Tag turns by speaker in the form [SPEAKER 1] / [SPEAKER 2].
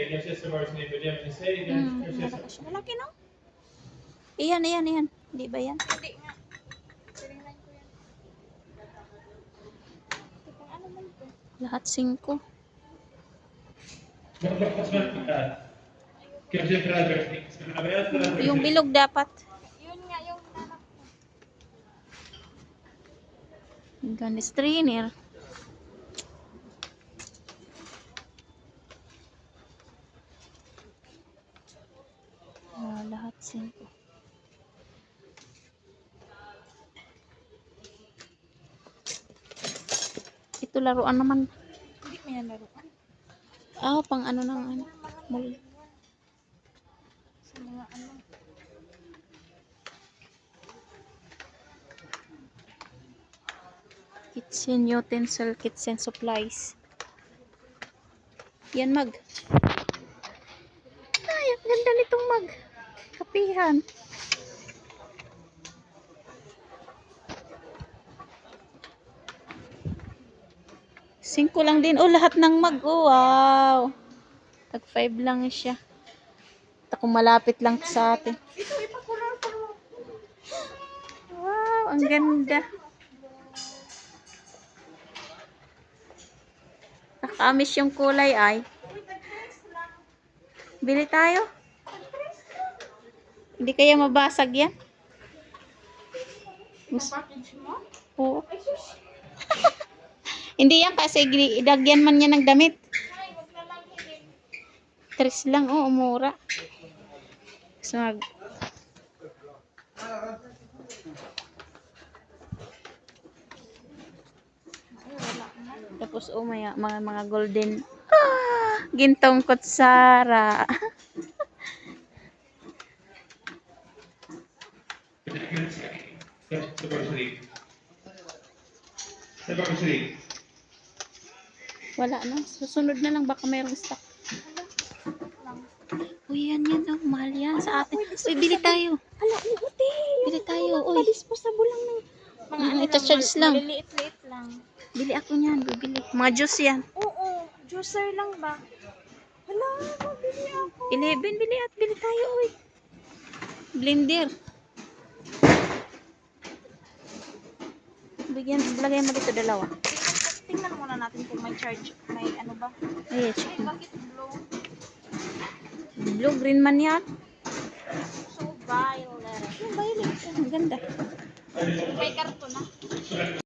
[SPEAKER 1] Malaki siya. Malaki, no? Iyan. Di ba yan?
[SPEAKER 2] Hindi nga. Tinignan ko yan. Tipong ano man ito?
[SPEAKER 1] Lahat 5. Yung bilog dapat.
[SPEAKER 2] Yun nga yung nanak ko.
[SPEAKER 1] Ganda strainer. Lahat 5. Ito laruan naman.
[SPEAKER 2] Hindi mo yan laruan.
[SPEAKER 1] Pang ano ng ano. Mul.
[SPEAKER 2] Sa mga ano.
[SPEAKER 1] Kitchen utensil, kitchen supplies. Yan mag. Ay, ang ganda nitong mag. Kapihan. Singko lang din. Lahat ng mag. Wow. Tag 5 lang siya. Kung malapit lang sa atin.
[SPEAKER 2] Ito, ipakulor ko mo.
[SPEAKER 1] Wow, ang ganda. Nakaamis yung kulay ay. Bili tayo. Hindi kaya mabasag yan?
[SPEAKER 2] Package mo?
[SPEAKER 1] Oo.
[SPEAKER 2] Ay, sus.
[SPEAKER 1] Hindi yan kasi idagyan man niya ng damit.
[SPEAKER 2] Ay, wag na lang higit.
[SPEAKER 1] 3 lang, mura. So, tapos may mga golden gintong kutsara. Wala na. Susunod na lang baka mayroong stock. Uy, yan. Mahal yan sa atin. Uy, bili tayo.
[SPEAKER 2] Hala, uti.
[SPEAKER 1] Bili tayo. Uy.
[SPEAKER 2] Disposable lang ng mga ano
[SPEAKER 1] Ita-charge lang.
[SPEAKER 2] maliliit-liit lang.
[SPEAKER 1] Bili ako niyan. Bibili. Mga juice yan.
[SPEAKER 2] Oo, juicer lang ba? Hala, mabili ako.
[SPEAKER 1] 11, bili tayo. Uy. Blender. Lagay mo dito 2.
[SPEAKER 2] Tingnan muna natin kung may charge. May ano ba?
[SPEAKER 1] Ay,
[SPEAKER 2] Ay, bakit blue?
[SPEAKER 1] blue, green man yan.
[SPEAKER 2] So violet.
[SPEAKER 1] Ang violet. Ang ganda.
[SPEAKER 2] May karton na.